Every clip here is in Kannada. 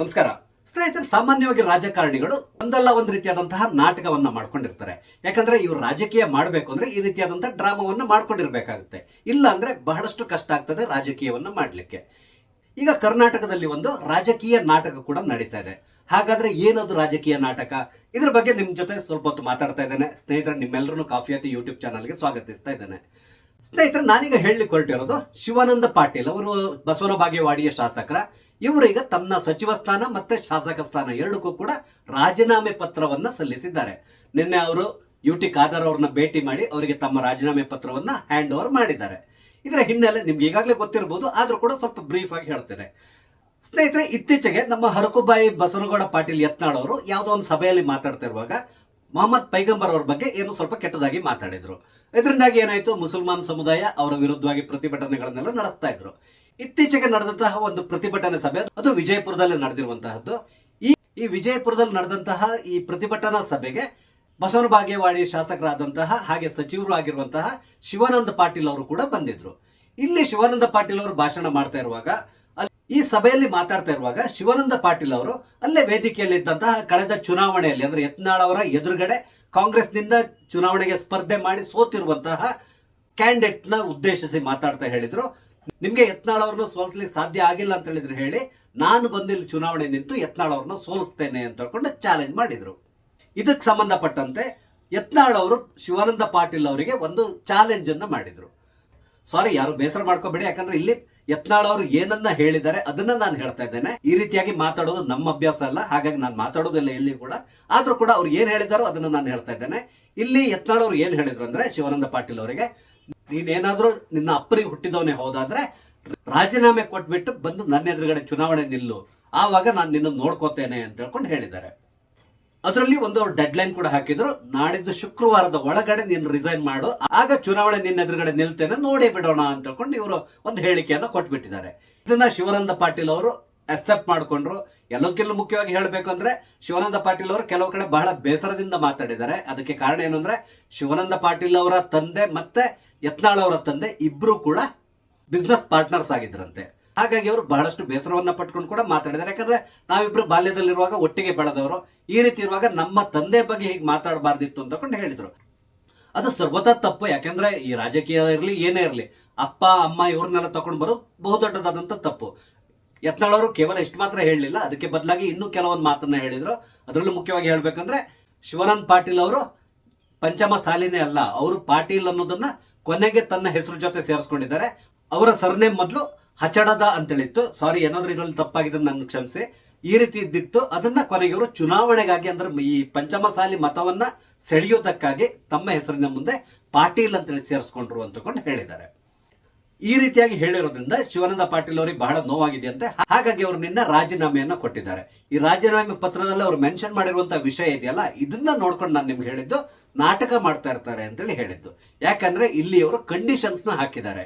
ನಮಸ್ಕಾರ ಸ್ನೇಹಿತರೆ. ಸಾಮಾನ್ಯವಾಗಿ ರಾಜಕಾರಣಿಗಳು ಒಂದಲ್ಲ ಒಂದು ರೀತಿಯಾದಂತಹ ನಾಟಕವನ್ನ ಮಾಡ್ಕೊಂಡಿರ್ತಾರೆ. ಯಾಕಂದ್ರೆ ಇವರು ರಾಜಕೀಯ ಮಾಡಬೇಕು ಅಂದ್ರೆ ಈ ರೀತಿಯಾದಂತಹ ಡ್ರಾಮಾವನ್ನ ಮಾಡ್ಕೊಂಡಿರ್ಬೇಕಾಗುತ್ತೆ. ಇಲ್ಲ ಅಂದ್ರೆ ಬಹಳಷ್ಟು ಕಷ್ಟ ಆಗ್ತದೆ ರಾಜಕೀಯವನ್ನ ಮಾಡ್ಲಿಕ್ಕೆ. ಈಗ ಕರ್ನಾಟಕದಲ್ಲಿ ಒಂದು ರಾಜಕೀಯ ನಾಟಕ ಕೂಡ ನಡೀತಾ ಇದೆ. ಹಾಗಾದ್ರೆ ಏನದು ರಾಜಕೀಯ ನಾಟಕ? ಇದ್ರ ಬಗ್ಗೆ ನಿಮ್ ಜೊತೆ ಸ್ವಲ್ಪ ಹೊತ್ತು ಮಾತಾಡ್ತಾ ಇದ್ದೇನೆ. ಸ್ನೇಹಿತರೆ, ನಿಮ್ಮೆಲ್ಲರೂ ಕಾಫಿಯಾತಿ ಯೂಟ್ಯೂಬ್ ಚಾನಲ್ಗೆ ಸ್ವಾಗತಿಸ್ತಾ ಇದ್ದೇನೆ. ಸ್ನೇಹಿತರೆ, ನಾನೀಗ ಹೇಳಲಿಕ್ಕೆ ಹೊರಟಿರೋದು ಶಿವಾನಂದ ಪಾಟೀಲ್ ಅವರು ಬಸವನ ಬಾಗೇವಾಡಿಯ ಶಾಸಕರ. ಇವರು ಈಗ ತಮ್ಮ ಸಚಿವ ಸ್ಥಾನ ಮತ್ತೆ ಶಾಸಕ ಸ್ಥಾನ ಎರಡಕ್ಕೂ ಕೂಡ ರಾಜೀನಾಮೆ ಪತ್ರವನ್ನ ಸಲ್ಲಿಸಿದ್ದಾರೆ. ನಿನ್ನೆ ಅವರು ಯುಟಿ ಖಾದರ್ ಅವ್ರನ್ನ ಭೇಟಿ ಮಾಡಿ ಅವರಿಗೆ ತಮ್ಮ ರಾಜೀನಾಮೆ ಪತ್ರವನ್ನ ಹ್ಯಾಂಡ್ ಓವರ್ ಮಾಡಿದ್ದಾರೆ. ಇದರ ಹಿನ್ನೆಲೆ ನಿಮ್ಗೆ ಈಗಾಗಲೇ ಗೊತ್ತಿರಬಹುದು, ಆದ್ರೂ ಕೂಡ ಸ್ವಲ್ಪ ಬ್ರೀಫ್ ಆಗಿ ಹೇಳ್ತೇನೆ. ಸ್ನೇಹಿತರೆ, ಇತ್ತೀಚೆಗೆ ನಮ್ಮ ಹರಕುಬಾಯಿ ಬಸವನಗೌಡ ಪಾಟೀಲ್ ಯತ್ನಾಳ್ ಅವರು ಯಾವುದೋ ಒಂದು ಸಭೆಯಲ್ಲಿ ಮಾತಾಡ್ತಿರುವಾಗ ಮೊಹಮ್ಮದ್ ಪೈಗಂಬರ್ ಅವ್ರ ಬಗ್ಗೆ ಏನು ಸ್ವಲ್ಪ ಕೆಟ್ಟದಾಗಿ ಮಾತಾಡಿದ್ರು. ಇದರಿಂದಾಗಿ ಏನಾಯ್ತು, ಮುಸಲ್ಮಾನ್ ಸಮುದಾಯ ಅವರ ವಿರುದ್ಧವಾಗಿ ಪ್ರತಿಭಟನೆಗಳನ್ನೆಲ್ಲ ನಡೆಸ್ತಾ ಇದ್ರು. ಇತ್ತೀಚೆಗೆ ನಡೆದಂತಹ ಒಂದು ಪ್ರತಿಭಟನೆ ಸಭೆ ಅದು ವಿಜಯಪುರದಲ್ಲಿ ನಡೆದಿರುವಂತಹದ್ದು. ಈ ವಿಜಯಪುರದಲ್ಲಿ ನಡೆದಂತಹ ಈ ಪ್ರತಿಭಟನಾ ಸಭೆಗೆ ಬಸವನ ಬಾಗೇವಾಡಿ ಶಾಸಕರಾದಂತಹ ಹಾಗೆ ಸಚಿವರು ಆಗಿರುವಂತಹ ಶಿವಾನಂದ ಪಾಟೀಲ್ ಅವರು ಕೂಡ ಬಂದಿದ್ರು. ಇಲ್ಲಿ ಶಿವಾನಂದ ಪಾಟೀಲ್ ಅವರು ಭಾಷಣ ಮಾಡ್ತಾ ಇರುವಾಗ, ಈ ಸಭೆಯಲ್ಲಿ ಮಾತಾಡ್ತಾ ಇರುವಾಗ ಶಿವಾನಂದ ಪಾಟೀಲ್ ಅವರು ಅಲ್ಲೇ ವೇದಿಕೆಯಲ್ಲಿ ಇದ್ದಂತಹ ಕಳೆದ ಚುನಾವಣೆಯಲ್ಲಿ ಅಂದ್ರೆ ಯತ್ನಾಳ್ ಅವರ ಎದುರುಗಡೆ ಕಾಂಗ್ರೆಸ್ನಿಂದ ಚುನಾವಣೆಗೆ ಸ್ಪರ್ಧೆ ಮಾಡಿ ಸೋತಿರುವಂತಹ ಕ್ಯಾಂಡಿಡೇಟ್ ನ ಉದ್ದೇಶಿಸಿ ಮಾತಾಡ್ತಾ ಹೇಳಿದ್ರು, ನಿಮ್ಗೆ ಯತ್ನಾಳ್ ಅವ್ರನ್ನ ಸೋಲಿಸ್ಲಿಕ್ಕೆ ಸಾಧ್ಯ ಆಗಿಲ್ಲ ಅಂತ ಹೇಳಿದ್ರೆ ಹೇಳಿ, ನಾನು ಬಂದಿಲ್ಲಿ ಚುನಾವಣೆ ನಿಂತು ಯತ್ನಾಳ್ ಅವ್ರನ್ನ ಸೋಲಿಸ್ತೇನೆ ಅಂತ ಹೇಳ್ಕೊಂಡು ಚಾಲೆಂಜ್ ಮಾಡಿದ್ರು. ಇದಕ್ಕೆ ಸಂಬಂಧಪಟ್ಟಂತೆ ಯತ್ನಾಳ್ ಅವರು ಶಿವಾನಂದ ಪಾಟೀಲ್ ಅವರಿಗೆ ಒಂದು ಚಾಲೆಂಜ್ ಅನ್ನ ಮಾಡಿದ್ರು. ಸಾರಿ, ಯಾರು ಬೇಸರ ಮಾಡ್ಕೋಬೇಡಿ, ಯಾಕಂದ್ರೆ ಇಲ್ಲಿ ಯತ್ನಾಳ್ ಅವರು ಏನನ್ನ ಹೇಳಿದ್ದಾರೆ ಅದನ್ನ ನಾನು ಹೇಳ್ತಾ ಇದ್ದೇನೆ. ಈ ರೀತಿಯಾಗಿ ಮಾತಾಡೋದು ನಮ್ಮ ಅಭ್ಯಾಸ ಅಲ್ಲ, ಹಾಗಾಗಿ ನಾನು ಮಾತಾಡೋದಿಲ್ಲ ಎಲ್ಲಿ ಕೂಡ. ಆದ್ರೂ ಕೂಡ ಅವ್ರು ಏನ್ ಹೇಳಿದಾರೋ ಅದನ್ನ ನಾನು ಹೇಳ್ತಾ ಇದ್ದೇನೆ. ಇಲ್ಲಿ ಯತ್ನಾಳ್ ಅವರು ಏನ್ ಹೇಳಿದ್ರು ಅಂದ್ರೆ ಶಿವಾನಂದ ಪಾಟೀಲ್ ಅವರಿಗೆ, ನೀನೇನಾದ್ರೂ ನಿನ್ನ ಅಪ್ಪನಿಗೆ ಹುಟ್ಟಿದವನೇ ಹೋದಾದ್ರೆ ರಾಜೀನಾಮೆ ಕೊಟ್ಬಿಟ್ಟು ಬಂದು ನನ್ನ ಎದುರುಗಡೆ ಚುನಾವಣೆ ನಿಲ್ಲು, ಆವಾಗ ನಾನು ನಿನ್ನ ನೋಡ್ಕೋತೇನೆ ಅಂತ ಹೇಳ್ಕೊಂಡು ಹೇಳಿದ್ದಾರೆ. ಅದರಲ್ಲಿ ಒಂದು ಡೆಡ್ ಲೈನ್ ಕೂಡ ಹಾಕಿದ್ರು, ನಾಡಿದ್ದು ಶುಕ್ರವಾರದ ಒಳಗಡೆ ನೀನು ರಿಸೈನ್ ಮಾಡು, ಆಗ ಚುನಾವಣೆ ನಿನ್ನ ಎದುರುಗಡೆ ನಿಲ್ತೇನೆ, ನೋಡೇ ಬಿಡೋಣ ಅಂತ ಹೇಳ್ಕೊಂಡು ಇವರು ಒಂದು ಹೇಳಿಕೆಯನ್ನು ಕೊಟ್ಬಿಟ್ಟಿದ್ದಾರೆ. ಇದನ್ನ ಶಿವಾನಂದ ಪಾಟೀಲ್ ಅವರು ಅಕ್ಸೆಪ್ಟ್ ಮಾಡ್ಕೊಂಡ್ರು. ಎಲ್ಲದಕ್ಕಿಂತ ಮುಖ್ಯವಾಗಿ ಹೇಳಬೇಕು ಅಂದ್ರೆ ಶಿವಾನಂದ ಪಾಟೀಲ್ ಅವರು ಕೆಲವು ಕಡೆ ಬಹಳ ಬೇಸರದಿಂದ ಮಾತಾಡಿದ್ದಾರೆ. ಅದಕ್ಕೆ ಕಾರಣ ಏನು ಅಂದ್ರೆ, ಶಿವಾನಂದ ಪಾಟೀಲ್ ಅವರ ತಂದೆ ಮತ್ತೆ ಯತ್ನಾಳ್ ಅವರ ತಂದೆ ಇಬ್ರು ಕೂಡ ಬಿಸ್ನೆಸ್ ಪಾರ್ಟ್ನರ್ಸ್ ಆಗಿದ್ರಂತೆ. ಹಾಗಾಗಿ ಅವರು ಬಹಳಷ್ಟು ಬೇಸರವನ್ನ ಪಟ್ಕೊಂಡು ಕೂಡ ಮಾತಾಡಿದ್ದಾರೆ. ಯಾಕಂದ್ರೆ ನಾವಿಬ್ರು ಬಾಲ್ಯದಲ್ಲಿರುವಾಗ ಒಟ್ಟಿಗೆ ಬೆಳೆದವರು, ಈ ರೀತಿ ಇರುವಾಗ ನಮ್ಮ ತಂದೆ ಬಗ್ಗೆ ಹೀಗೆ ಮಾತಾಡಬಾರ್ದಿತ್ತು ಅಂತಕೊಂಡು ಹೇಳಿದ್ರು. ಅದು ಸರ್ವತಾ ತಪ್ಪು. ಯಾಕಂದ್ರೆ ಈ ರಾಜಕೀಯ ಇರಲಿ ಏನೇ ಇರಲಿ, ಅಪ್ಪ ಅಮ್ಮ ಇವ್ರನ್ನೆಲ್ಲ ತಗೊಂಡು ಬರೋದು ಬಹುದೊಡ್ಡದಾದಂತ ತಪ್ಪು. ಯತ್ನಾಳ್ ಅವರು ಕೇವಲ ಇಷ್ಟು ಮಾತ್ರ ಹೇಳಲಿಲ್ಲ, ಅದಕ್ಕೆ ಬದಲಾಗಿ ಇನ್ನೂ ಕೆಲವೊಂದು ಮಾತನ್ನ ಹೇಳಿದ್ರು. ಅದರಲ್ಲೂ ಮುಖ್ಯವಾಗಿ ಹೇಳ್ಬೇಕಂದ್ರೆ ಶಿವಾನಂದ ಪಾಟೀಲ್ ಅವರು ಪಂಚಮ ಸಾಲಿನೇ ಅಲ್ಲ, ಅವರು ಪಾಟೀಲ್ ಅನ್ನೋದನ್ನ ಕೊನೆಗೆ ತನ್ನ ಹೆಸರು ಜೊತೆ ಸೇರಿಸ್ಕೊಂಡಿದ್ದಾರೆ. ಅವರ ಸರ್ನೇಮ್ ಮೊದಲು ಹಚಡದ ಅಂತೇಳಿತ್ತು. ಸಾರಿ, ಏನಾದ್ರೂ ಇದರಲ್ಲಿ ತಪ್ಪಾಗಿದೆ ನನ್ನ ಕ್ಷಮಿಸಿ. ಈ ರೀತಿ ಇದ್ದಿತ್ತು, ಅದನ್ನ ಕೊನೆಗೆ ಅವರು ಚುನಾವಣೆಗಾಗಿ ಅಂದ್ರೆ ಈ ಪಂಚಮಸಾಲಿ ಮತವನ್ನ ಸೆಳೆಯೋದಕ್ಕಾಗಿ ತಮ್ಮ ಹೆಸರಿನ ಮುಂದೆ ಪಾಟೀಲ್ ಅಂತೇಳಿ ಸೇರಿಸ್ಕೊಂಡ್ರು ಅಂತಕೊಂಡು ಹೇಳಿದ್ದಾರೆ. ಈ ರೀತಿಯಾಗಿ ಹೇಳಿರೋದ್ರಿಂದ ಶಿವಾನಂದ ಪಾಟೀಲ್ ಅವರಿಗೆ ಬಹಳ ನೋವಾಗಿದೆಯಂತೆ. ಹಾಗಾಗಿ ಅವರು ನಿನ್ನ ರಾಜೀನಾಮೆಯನ್ನ ಕೊಟ್ಟಿದ್ದಾರೆ. ಈ ರಾಜೀನಾಮೆ ಪತ್ರದಲ್ಲಿ ಅವರು ಮೆನ್ಷನ್ ಮಾಡಿರುವಂತಹ ವಿಷಯ ಇದೆಯಲ್ಲ, ಇದನ್ನ ನೋಡ್ಕೊಂಡು ನಾನು ನಿಮ್ಗೆ ಹೇಳಿದ್ದು ನಾಟಕ ಮಾಡ್ತಾ ಇರ್ತಾರೆ ಅಂತೇಳಿ ಹೇಳಿದ್ದು. ಯಾಕಂದ್ರೆ ಇಲ್ಲಿ ಅವರು ಕಂಡೀಷನ್ಸ್ ನ ಹಾಕಿದ್ದಾರೆ.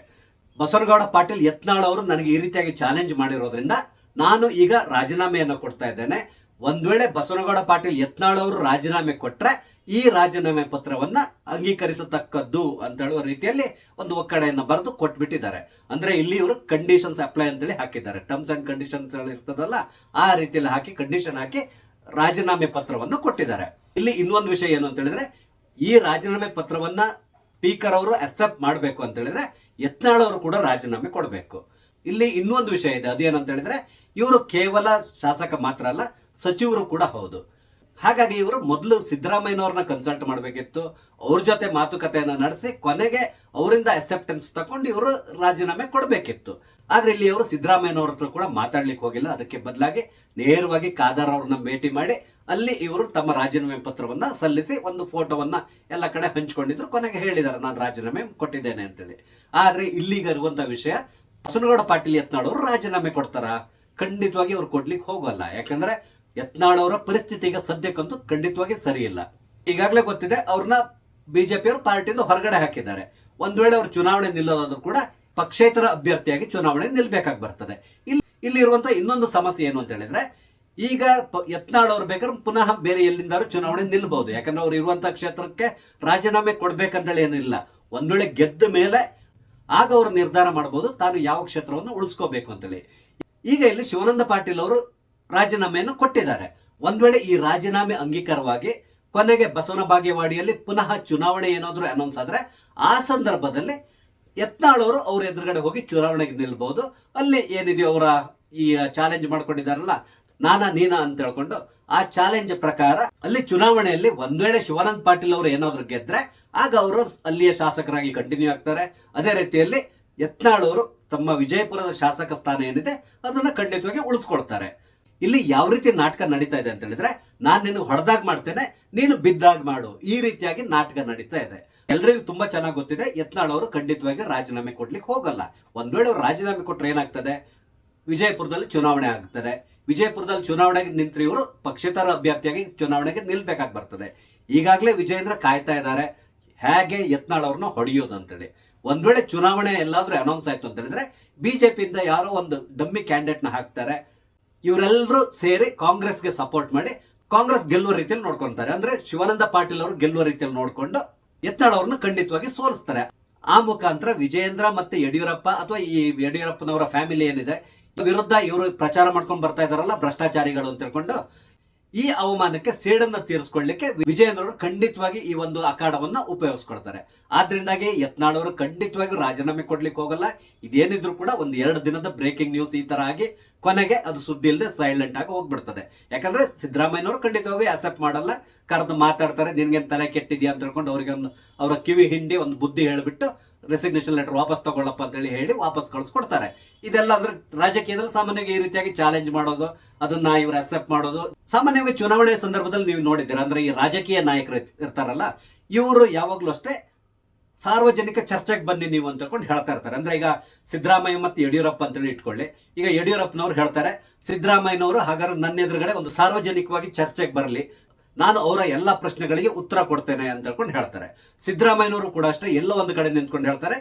ಬಸವನಗೌಡ ಪಾಟೀಲ್ ಯತ್ನಾಳ್ ಅವರು ನನಗೆ ಈ ರೀತಿಯಾಗಿ ಚಾಲೆಂಜ್ ಮಾಡಿರೋದ್ರಿಂದ ನಾನು ಈಗ ರಾಜೀನಾಮೆಯನ್ನು ಕೊಡ್ತಾ ಇದ್ದೇನೆ. ಒಂದ್ ವೇಳೆ ಬಸವನಗೌಡ ಪಾಟೀಲ್ ಯತ್ನಾಳ್ ಅವರು ರಾಜೀನಾಮೆ ಕೊಟ್ರೆ ಈ ರಾಜೀನಾಮೆ ಪತ್ರವನ್ನ ಅಂಗೀಕರಿಸತಕ್ಕದ್ದು ಅಂತ ಹೇಳುವ ರೀತಿಯಲ್ಲಿ ಒಂದು ಒಕ್ಕಡೆಯನ್ನು ಬರೆದು ಕೊಟ್ಬಿಟ್ಟಿದ್ದಾರೆ. ಅಂದ್ರೆ ಇಲ್ಲಿ ಇವರು ಕಂಡೀಷನ್ಸ್ ಅಪ್ಲೈ ಅಂತೇಳಿ ಹಾಕಿದ್ದಾರೆ. ಟರ್ಮ್ಸ್ ಅಂಡ್ ಕಂಡೀಷನ್ಸ್ ಇರ್ತದಲ್ಲ, ಆ ರೀತಿಯಲ್ಲಿ ಹಾಕಿ ಕಂಡೀಷನ್ ಹಾಕಿ ರಾಜೀನಾಮೆ ಪತ್ರವನ್ನು ಕೊಟ್ಟಿದ್ದಾರೆ. ಇಲ್ಲಿ ಇನ್ನೊಂದು ವಿಷಯ ಏನು ಅಂತ ಹೇಳಿದ್ರೆ, ಈ ರಾಜೀನಾಮೆ ಪತ್ರವನ್ನ ಸ್ಪೀಕರ್ ಅವರು ಅಕ್ಸೆಪ್ಟ್ ಮಾಡಬೇಕು ಅಂತ ಹೇಳಿದ್ರೆ ಯತ್ನಾಳ್ ಅವರು ಕೂಡ ರಾಜೀನಾಮೆ ಕೊಡಬೇಕು. ಇಲ್ಲಿ ಇನ್ನೊಂದು ವಿಷಯ ಇದೆ, ಅದೇನಂತ ಹೇಳಿದ್ರೆ ಇವರು ಕೇವಲ ಶಾಸಕ ಮಾತ್ರ ಅಲ್ಲ, ಸಚಿವರು ಕೂಡ ಹೌದು. ಹಾಗಾಗಿ ಇವರು ಮೊದಲು ಸಿದ್ದರಾಮಯ್ಯನವ್ರನ್ನ ಕನ್ಸಲ್ಟ್ ಮಾಡಬೇಕಿತ್ತು, ಅವ್ರ ಜೊತೆ ಮಾತುಕತೆಯನ್ನ ನಡೆಸಿ ಕೊನೆಗೆ ಅವರಿಂದ ಅಕ್ಸೆಪ್ಟೆನ್ಸ್ ತಕೊಂಡು ಇವರು ರಾಜೀನಾಮೆ ಕೊಡಬೇಕಿತ್ತು. ಆದ್ರೆ ಇಲ್ಲಿ ಅವರು ಸಿದ್ದರಾಮಯ್ಯನವ್ರ ಹತ್ರ ಕೂಡ ಮಾತಾಡ್ಲಿಕ್ಕೆ ಹೋಗಿಲ್ಲ. ಅದಕ್ಕೆ ಬದಲಾಗಿ ನೇರವಾಗಿ ಖಾದರ್ ಅವ್ರನ್ನ ಭೇಟಿ ಮಾಡಿ ಅಲ್ಲಿ ಇವರು ತಮ್ಮ ರಾಜೀನಾಮೆ ಪತ್ರವನ್ನ ಸಲ್ಲಿಸಿ ಒಂದು ಫೋಟೋವನ್ನ ಎಲ್ಲ ಕಡೆ ಹಂಚ್ಕೊಂಡಿದ್ರು. ಕೊನೆಗೆ ಹೇಳಿದ್ದಾರೆ, ನಾನು ರಾಜೀನಾಮೆ ಕೊಟ್ಟಿದ್ದೇನೆ ಅಂತೇಳಿ. ಆದ್ರೆ ಇಲ್ಲಿಗ ಇರುವಂತಹ ವಿಷಯ, ಬಸವನಗೌಡ ಪಾಟೀಲ್ ಯತ್ನಾಳ್ ಅವರು ರಾಜೀನಾಮೆ ಕೊಡ್ತಾರ? ಖಂಡಿತವಾಗಿ ಅವ್ರು ಕೊಡ್ಲಿಕ್ಕೆ ಹೋಗಲ್ಲ. ಯಾಕಂದ್ರೆ ಯತ್ನಾಳ್ ಅವರ ಪರಿಸ್ಥಿತಿ ಈಗ ಸದ್ಯಕ್ಕಂತೂ ಖಂಡಿತವಾಗಿ ಸರಿ ಇಲ್ಲ. ಈಗಾಗಲೇ ಗೊತ್ತಿದೆ, ಅವ್ರನ್ನ ಬಿಜೆಪಿಯವರು ಪಾರ್ಟಿಯಿಂದ ಹೊರಗಡೆ ಹಾಕಿದ್ದಾರೆ. ಒಂದ್ ವೇಳೆ ಅವ್ರು ಚುನಾವಣೆ ನಿಲ್ಲೋದಾದ್ರೂ ಕೂಡ ಪಕ್ಷೇತರ ಅಭ್ಯರ್ಥಿಯಾಗಿ ಚುನಾವಣೆ ನಿಲ್ಬೇಕಾಗಿ ಬರ್ತದೆ. ಇಲ್ಲಿ ಇರುವಂತಹ ಇನ್ನೊಂದು ಸಮಸ್ಯೆ ಏನು ಅಂತ ಹೇಳಿದ್ರೆ, ಈಗ ಯತ್ನಾಳ್ ಅವ್ರು ಬೇಕಾದ್ರೆ ಪುನಃ ಬೇರೆ ಎಲ್ಲಿಂದಾರು ಚುನಾವಣೆ ನಿಲ್ಬಹುದು. ಯಾಕಂದ್ರೆ ಅವ್ರು ಇರುವಂತಹ ಕ್ಷೇತ್ರಕ್ಕೆ ರಾಜೀನಾಮೆ ಕೊಡ್ಬೇಕಂತೇಳಿ ಏನಿಲ್ಲ. ಒಂದ್ ವೇಳೆ ಗೆದ್ದ ಮೇಲೆ ಆಗ ಅವರು ನಿರ್ಧಾರ ಮಾಡಬಹುದು ತಾನು ಯಾವ ಕ್ಷೇತ್ರವನ್ನು ಉಳಿಸ್ಕೋಬೇಕು ಅಂತೇಳಿ. ಈಗ ಇಲ್ಲಿ ಶಿವಾನಂದ ಪಾಟೀಲ್ ಅವರು ರಾಜೀನಾಮೆಯನ್ನು ಕೊಟ್ಟಿದ್ದಾರೆ. ಒಂದ್ ವೇಳೆ ಈ ರಾಜೀನಾಮೆ ಅಂಗೀಕಾರವಾಗಿ ಕೊನೆಗೆ ಬಸವನ ಬಾಗೇವಾಡಿಯಲ್ಲಿ ಪುನಃ ಚುನಾವಣೆ ಏನಾದರೂ ಅನೌನ್ಸ್ ಆದ್ರೆ ಆ ಸಂದರ್ಭದಲ್ಲಿ ಯತ್ನಾಳ್ ಅವರು ಅವ್ರ ಎದುರುಗಡೆ ಹೋಗಿ ಚುನಾವಣೆಗೆ ನಿಲ್ಬಹುದು. ಅಲ್ಲಿ ಏನಿದೆಯೋ ಅವರ ಈ ಚಾಲೆಂಜ್ ಮಾಡ್ಕೊಂಡಿದ್ದಾರಲ್ಲ ನೀನಾ ಅಂತ ಹೇಳ್ಕೊಂಡು ಆ ಚಾಲೆಂಜ್ ಪ್ರಕಾರ ಅಲ್ಲಿ ಚುನಾವಣೆಯಲ್ಲಿ ಒಂದ್ ವೇಳೆ ಶಿವಾನಂದ ಪಾಟೀಲ್ ಅವರು ಏನಾದ್ರು ಗೆದ್ರೆ ಆಗ ಅವರು ಅಲ್ಲಿಯ ಶಾಸಕರಾಗಿ ಕಂಟಿನ್ಯೂ ಆಗ್ತಾರೆ. ಅದೇ ರೀತಿಯಲ್ಲಿ ಯತ್ನಾಳ್ ಅವರು ತಮ್ಮ ವಿಜಯಪುರದ ಶಾಸಕ ಸ್ಥಾನ ಏನಿದೆ ಅದನ್ನ ಖಂಡಿತವಾಗಿ ಉಳಿಸ್ಕೊಳ್ತಾರೆ. ಇಲ್ಲಿ ಯಾವ ರೀತಿ ನಾಟಕ ನಡೀತಾ ಇದೆ ಅಂತ ಹೇಳಿದ್ರೆ, ನಾನ್ ನಿನ್ನ ಹೊಡೆದಾಗ ಮಾಡ್ತೇನೆ, ನೀನು ಬಿದ್ದಾಗ ಮಾಡು, ಈ ರೀತಿಯಾಗಿ ನಾಟಕ ನಡೀತಾ ಇದೆ. ಎಲ್ರಿಗೂ ತುಂಬಾ ಚೆನ್ನಾಗಿ ಗೊತ್ತಿದೆ ಯತ್ನಾಳ್ ಅವರು ಖಂಡಿತವಾಗಿ ರಾಜೀನಾಮೆ ಕೊಡ್ಲಿಕ್ಕೆ ಹೋಗಲ್ಲ. ಒಂದ್ ವೇಳೆ ಅವ್ರು ರಾಜೀನಾಮೆ ಕೊಟ್ರೆ ಏನಾಗ್ತದೆ, ವಿಜಯಪುರದಲ್ಲಿ ಚುನಾವಣೆ ಆಗ್ತದೆ. ವಿಜಯಪುರದಲ್ಲಿ ಚುನಾವಣೆಗೆ ನಿಂತ್ರೆ ಇವರು ಪಕ್ಷೇತರ ಅಭ್ಯರ್ಥಿಯಾಗಿ ಚುನಾವಣೆಗೆ ನಿಲ್ಬೇಕಾಗಿ ಬರ್ತದೆ. ಈಗಾಗಲೇ ವಿಜಯೇಂದ್ರ ಕಾಯ್ತಾ ಇದ್ದಾರೆ ಹೇಗೆ ಯತ್ನಾಳ್ ಅವ್ರನ್ನ ಹೊಡೆಯೋದು ಅಂತೇಳಿ. ಒಂದ್ ವೇಳೆ ಚುನಾವಣೆ ಎಲ್ಲಾದ್ರೂ ಅನೌನ್ಸ್ ಆಯ್ತು ಅಂತ ಹೇಳಿದ್ರೆ ಬಿಜೆಪಿಯಿಂದ ಯಾರೋ ಒಂದು ಡಮ್ಮಿ ಕ್ಯಾಂಡಿಡೇಟ್ ನ ಹಾಕ್ತಾರೆ. ಇವರೆಲ್ಲರೂ ಸೇರಿ ಕಾಂಗ್ರೆಸ್ಗೆ ಸಪೋರ್ಟ್ ಮಾಡಿ ಕಾಂಗ್ರೆಸ್ ಗೆಲ್ಲುವ ರೀತಿಯಲ್ಲಿ ನೋಡ್ಕೊಂತಾರೆ. ಅಂದ್ರೆ ಶಿವಾನಂದ ಪಾಟೀಲ್ ಅವರು ಗೆಲ್ಲುವ ರೀತಿಯಲ್ಲಿ ನೋಡ್ಕೊಂಡು ಯತ್ನಾಳ್ ಅವ್ರನ್ನ ಖಂಡಿತವಾಗಿ ಸೋಲಿಸ್ತಾರೆ. ಆ ಮುಖಾಂತರ ವಿಜಯೇಂದ್ರ ಮತ್ತೆ ಯಡಿಯೂರಪ್ಪ ಅಥವಾ ಈ ಯಡಿಯೂರಪ್ಪನವರ ಫ್ಯಾಮಿಲಿ ಏನಿದೆ ವಿರುದ್ಧ ಇವರು ಪ್ರಚಾರ ಮಾಡ್ಕೊಂಡು ಬರ್ತಾ ಇದಾರಲ್ಲ ಭ್ರಷ್ಟಾಚಾರಿಗಳು ಅಂತ ಹೇಳ್ಕೊಂಡು, ಈ ಅವಮಾನಕ್ಕೆ ಸೇಡನ್ನ ತೀರಿಸಿಕೊಳ್ಳಿಕ್ಕೆ ವಿಜಯೇಂದ್ರ ಅವರು ಖಂಡಿತವಾಗಿ ಈ ಒಂದು ಅಖಾಡವನ್ನ ಉಪಯೋಗಿಸ್ಕೊಳ್ತಾರೆ. ಆದ್ರಿಂದಾಗಿ ಯತ್ನಾಳ್ ಅವರು ಖಂಡಿತವಾಗಿ ರಾಜೀನಾಮೆ ಕೊಡ್ಲಿಕ್ಕೆ ಹೋಗಲ್ಲ. ಇದೇನಿದ್ರು ಕೂಡ ಒಂದು 2 ದಿನದ ಬ್ರೇಕಿಂಗ್ ನ್ಯೂಸ್ ಈ ತರ ಆಗಿ ಕೊನೆಗೆ ಅದು ಸುದ್ದಿ ಇಲ್ಲದೆ ಸೈಲೆಂಟ್ ಆಗಿ ಹೋಗ್ಬಿಡ್ತದೆ. ಯಾಕಂದ್ರೆ ಸಿದ್ದರಾಮಯ್ಯನವರು ಖಂಡಿತವಾಗಿ ಅಕ್ಸೆಪ್ಟ್ ಮಾಡಲ್ಲ. ಕರೆದು ಮಾತಾಡ್ತಾರೆ, ನಿನ್ಗೇನ್ ತಲೆ ಕೆಟ್ಟಿದ್ಯಾ ಅಂತ ಹೇಳ್ಕೊಂಡು ಅವ್ರಿಗೆ ಒಂದು ಅವರ ಕಿವಿ ಹಿಂಡಿ ಒಂದು ಬುದ್ಧಿ ಹೇಳ್ಬಿಟ್ಟು ರೆಸಿಗ್ನೇಷನ್ ಲೆಟರ್ ವಾಪಸ್ ತಗೊಳ್ಳಪ್ಪ ಅಂತ ಹೇಳಿ ವಾಪಸ್ ಕಳಿಸ್ಕೊಡ್ತಾರೆ. ಇದೆಲ್ಲ ಅಂದ್ರೆ ರಾಜಕೀಯದಲ್ಲಿ ಸಾಮಾನ್ಯವಾಗಿ ಈ ರೀತಿಯಾಗಿ ಚಾಲೆಂಜ್ ಮಾಡೋದು, ಅದನ್ನ ಇವರು ಅಕ್ಸೆಪ್ಟ್ ಮಾಡೋದು ಸಾಮಾನ್ಯವಾಗಿ ಚುನಾವಣೆ ಸಂದರ್ಭದಲ್ಲಿ ನೀವು ನೋಡಿದ್ದೀರಾ. ಅಂದ್ರೆ ಈ ರಾಜಕೀಯ ನಾಯಕರು ಇರ್ತಾರಲ್ಲ ಇವರು ಯಾವಾಗ್ಲೂ ಅಷ್ಟೇ ಸಾರ್ವಜನಿಕ ಚರ್ಚೆಗೆ ಬನ್ನಿ ನೀವು ಅಂತ ಹೇಳ್ಕೊಂಡು ಹೇಳ್ತಾ ಇರ್ತಾರೆ. ಅಂದ್ರೆ ಈಗ ಸಿದ್ದರಾಮಯ್ಯ ಮತ್ತೆ ಯಡಿಯೂರಪ್ಪ ಅಂತೇಳಿ ಇಟ್ಕೊಳ್ಳಿ. ಈಗ ಯಡಿಯೂರಪ್ಪನವ್ರು ಹೇಳ್ತಾರೆ ಸಿದ್ದರಾಮಯ್ಯನವರು ಹಾಗಾದ್ರೆ ನನ್ನ ಎದುರುಗಡೆ ಒಂದು ಸಾರ್ವಜನಿಕವಾಗಿ ಚರ್ಚೆಗೆ ಬರಲಿ, ನಾನು ಅವರ ಎಲ್ಲಾ ಪ್ರಶ್ನೆಗಳಿಗೆ ಉತ್ತರ ಕೊಡ್ತೇನೆ ಅಂತ ಹೇಳ್ಕೊಂಡು ಹೇಳ್ತಾರೆ. ಸಿದ್ದರಾಮಯ್ಯನವರು ಕೂಡ ಅಷ್ಟೇ ಎಲ್ಲೋ ಒಂದು ಕಡೆ ನಿಂತ್ಕೊಂಡು ಹೇಳ್ತಾರೆ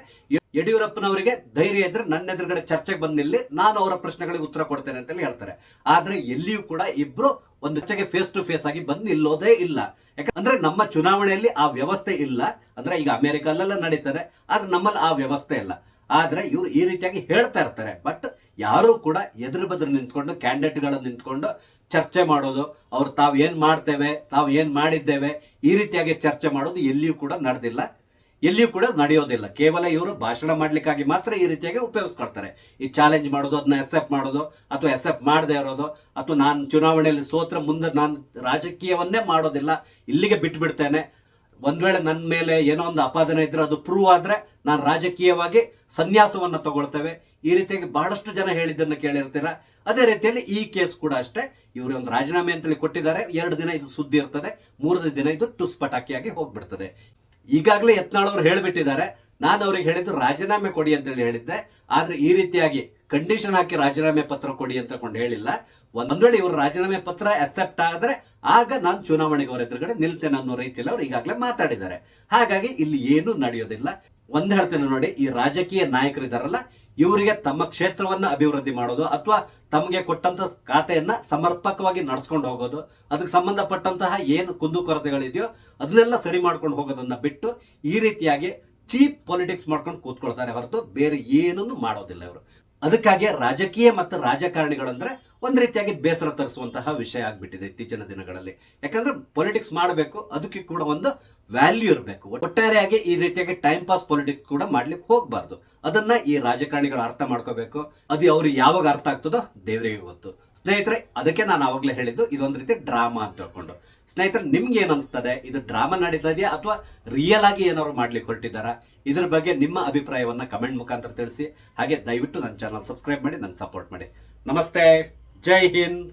ಯಡಿಯೂರಪ್ಪನವರಿಗೆ ಧೈರ್ಯ ಇದ್ರೆ ನನ್ನ ಎದುರುಗಡೆ ಚರ್ಚೆಗೆ ಬಂದು ನಿಲ್ಲಿ, ನಾನು ಅವರ ಪ್ರಶ್ನೆಗಳಿಗೆ ಉತ್ತರ ಕೊಡ್ತೇನೆ ಅಂತ ಹೇಳ್ತಾರೆ. ಆದ್ರೆ ಎಲ್ಲಿಯೂ ಕೂಡ ಇಬ್ರು ಒಂದು ಚರ್ಚೆಗೆ ಫೇಸ್ ಟು ಫೇಸ್ ಆಗಿ ಬಂದು ನಿಲ್ಲೋದೇ ಇಲ್ಲ. ಯಾಕಂದ್ರೆ ನಮ್ಮ ಚುನಾವಣೆಯಲ್ಲಿ ಆ ವ್ಯವಸ್ಥೆ ಇಲ್ಲ. ಅಂದ್ರೆ ಈಗ ಅಮೆರಿಕಲ್ಲೆಲ್ಲ ನಡೀತದೆ, ಆದ್ರೆ ನಮ್ಮಲ್ಲಿ ಆ ವ್ಯವಸ್ಥೆ ಇಲ್ಲ. ಆದ್ರೆ ಇವ್ರು ಈ ರೀತಿಯಾಗಿ ಹೇಳ್ತಾ ಇರ್ತಾರೆ. ಬಟ್ ಯಾರು ಕೂಡ ಎದುರು ಬದುರು ನಿಂತ್ಕೊಂಡು ಕ್ಯಾಂಡಿಡೇಟ್ಗಳನ್ನು ನಿಂತ್ಕೊಂಡು ಚರ್ಚೆ ಮಾಡೋದು, ಅವ್ರು ತಾವ್ ಏನ್ ಮಾಡ್ತೇವೆ, ತಾವ್ ಏನ್ ಮಾಡಿದ್ದೇವೆ, ಈ ರೀತಿಯಾಗಿ ಚರ್ಚೆ ಮಾಡೋದು ಎಲ್ಲಿಯೂ ಕೂಡ ನಡೆದಿಲ್ಲ, ಎಲ್ಲಿಯೂ ಕೂಡ ನಡೆಯೋದಿಲ್ಲ. ಕೇವಲ ಇವರು ಭಾಷಣ ಮಾಡ್ಲಿಕ್ಕಾಗಿ ಮಾತ್ರ ಈ ರೀತಿಯಾಗಿ ಉಪಯೋಗಿಸ್ಕೊಳ್ತಾರೆ. ಈ ಚಾಲೆಂಜ್ ಮಾಡೋದು, ಅದನ್ನ ಅಕ್ಸೆಪ್ಟ್ ಮಾಡೋದು ಅಥವಾ ಅಕ್ಸೆಪ್ಟ್ ಮಾಡದೇ ಇರೋದು, ಅಥವಾ ನಾನು ಚುನಾವಣೆಯಲ್ಲಿ ಸೋತ್ರ ಮುಂದೆ ನಾನು ರಾಜಕೀಯವನ್ನೇ ಮಾಡೋದಿಲ್ಲ, ಇಲ್ಲಿಗೆ ಬಿಟ್ಬಿಡ್ತೇನೆ, ಒಂದ್ ವೇಳೆ ನನ್ನ ಮೇಲೆ ಏನೋ ಒಂದು ಅಪಾದನೆ ಇದ್ರೆ ಅದು ಪ್ರೂವ್ ಆದ್ರೆ ನಾನು ರಾಜಕೀಯವಾಗಿ ಸನ್ಯಾಸವನ್ನ ತಗೊಳ್ತೇವೆ, ಈ ರೀತಿಯಾಗಿ ಬಹಳಷ್ಟು ಜನ ಹೇಳಿದ್ದನ್ನ ಕೇಳಿರ್ತೀರ. ಅದೇ ರೀತಿಯಲ್ಲಿ ಈ ಕೇಸ್ ಕೂಡ ಅಷ್ಟೇ. ಇವರು ಒಂದು ರಾಜೀನಾಮೆ ಅಂತೇಳಿ ಕೊಟ್ಟಿದ್ದಾರೆ, 2 ದಿನ ಇದು ಸುದ್ದಿ ಇರ್ತದೆ, 3ನೇ ದಿನ ಇದು ಟುಸ್ ಪಟಾಕಿಯಾಗಿ ಹೋಗ್ಬಿಡ್ತದೆ. ಈಗಾಗಲೇ ಯತ್ನಾಳ್ ಅವರು ಹೇಳ್ಬಿಟ್ಟಿದ್ದಾರೆ, ನಾನು ಅವ್ರಿಗೆ ಹೇಳಿದ್ದು ರಾಜೀನಾಮೆ ಕೊಡಿ ಅಂತೇಳಿ ಹೇಳಿದ್ದೆ, ಆದ್ರೆ ಈ ರೀತಿಯಾಗಿ ಕಂಡೀಷನ್ ಹಾಕಿ ರಾಜೀನಾಮೆ ಪತ್ರ ಕೊಡಿ ಅಂತ ಕೊಂಡು ಹೇಳಿಲ್ಲ. ಒಂದ್ ವೇಳೆ ಇವರು ರಾಜೀನಾಮೆ ಪತ್ರ ಅಕ್ಸೆಪ್ಟ್ ಆದ್ರೆ ಆಗ ನಾನು ಚುನಾವಣೆಗೆ ಅವರ ಎದುರುಗಡೆ ನಿಲ್ತೇನೆ ಅನ್ನೋ ರೀತಿಯಲ್ಲಿ ಅವ್ರು ಈಗಾಗಲೇ ಮಾತಾಡಿದ್ದಾರೆ. ಹಾಗಾಗಿ ಇಲ್ಲಿ ಏನು ನಡೆಯೋದಿಲ್ಲ. ಒಂದ್ ಹೇಳ್ತೇನೆ ನೋಡಿ, ಈ ರಾಜಕೀಯ ನಾಯಕರಿದಾರಲ್ಲ ಇವರಿಗೆ ತಮ್ಮ ಕ್ಷೇತ್ರವನ್ನ ಅಭಿವೃದ್ಧಿ ಮಾಡೋದು ಅಥವಾ ತಮಗೆ ಕೊಟ್ಟಂತ ಖಾತೆಯನ್ನ ಸಮರ್ಪಕವಾಗಿ ನಡ್ಸ್ಕೊಂಡು ಹೋಗೋದು, ಅದಕ್ಕೆ ಸಂಬಂಧಪಟ್ಟಂತಹ ಏನು ಕುಂದುಕೊರತೆಗಳಿದೆಯೋ ಅದನ್ನೆಲ್ಲ ಸರಿ ಮಾಡ್ಕೊಂಡು ಹೋಗೋದನ್ನ ಬಿಟ್ಟು ಈ ರೀತಿಯಾಗಿ ಚೀಪ್ ಪಾಲಿಟಿಕ್ಸ್ ಮಾಡ್ಕೊಂಡು ಕೂತ್ಕೊಳ್ತಾರೆ ಹೊರತು ಬೇರೆ ಏನನ್ನು ಮಾಡೋದಿಲ್ಲ ಇವರು. ಅದಕ್ಕಾಗಿ ರಾಜಕೀಯ ಮತ್ತು ರಾಜಕಾರಣಿಗಳಂದ್ರೆ ಒಂದ್ ರೀತಿಯಾಗಿ ಬೇಸರ ತರಿಸುವಂತಹ ವಿಷಯ ಆಗ್ಬಿಟ್ಟಿದೆ ಇತ್ತೀಚಿನ ದಿನಗಳಲ್ಲಿ. ಯಾಕಂದ್ರೆ ಪೊಲಿಟಿಕ್ಸ್ ಮಾಡಬೇಕು, ಅದಕ್ಕೆ ಕೂಡ ಒಂದು ವ್ಯಾಲ್ಯೂ ಇರಬೇಕು. ಒಟ್ಟಾರೆಯಾಗಿ ಈ ರೀತಿಯಾಗಿ ಟೈಮ್ ಪಾಸ್ ಪೊಲಿಟಿಕ್ಸ್ ಕೂಡ ಮಾಡ್ಲಿಕ್ಕೆ ಹೋಗ್ಬಾರ್ದು. ಅದನ್ನ ಈ ರಾಜಕಾರಣಿಗಳು ಅರ್ಥ ಮಾಡ್ಕೋಬೇಕು. ಅದು ಅವ್ರಿಗೆ ಯಾವಾಗ ಅರ್ಥ ಆಗ್ತದೋ ದೇವರಿಗೆ ಗೊತ್ತು. ಸ್ನೇಹಿತರೆ, ಅದಕ್ಕೆ ನಾನು ಆವಾಗಲೇ ಹೇಳಿದ್ದು ಇದೊಂದು ರೀತಿ ಡ್ರಾಮಾ ಅಂತ ಹೇಳ್ಕೊಂಡು. ಸ್ನೇಹಿತರೆ, ನಿಮ್ಗೆ ಏನ್ ಅನ್ಸ್ತದೆ? ಇದು ಡ್ರಾಮಾ ನಡೀತಾ ಇದೆಯಾ ಅಥವಾ ರಿಯಲ್ ಆಗಿ ಏನಾದ್ರು ಮಾಡ್ಲಿಕ್ಕೆ ಹೊರಟಿದ್ದಾರಾ? ಇದ್ರ ಬಗ್ಗೆ ನಿಮ್ಮ ಅಭಿಪ್ರಾಯವನ್ನ ಕಮೆಂಟ್ ಮುಖಾಂತರ ತಿಳಿಸಿ. ಹಾಗೆ ದಯವಿಟ್ಟು ನನ್ನ ಚಾನಲ್ ಸಬ್ಸ್ಕ್ರೈಬ್ ಮಾಡಿ, ನನ್ನ ಸಪೋರ್ಟ್ ಮಾಡಿ. ನಮಸ್ತೆ, ಜೈ ಹಿಂದ್.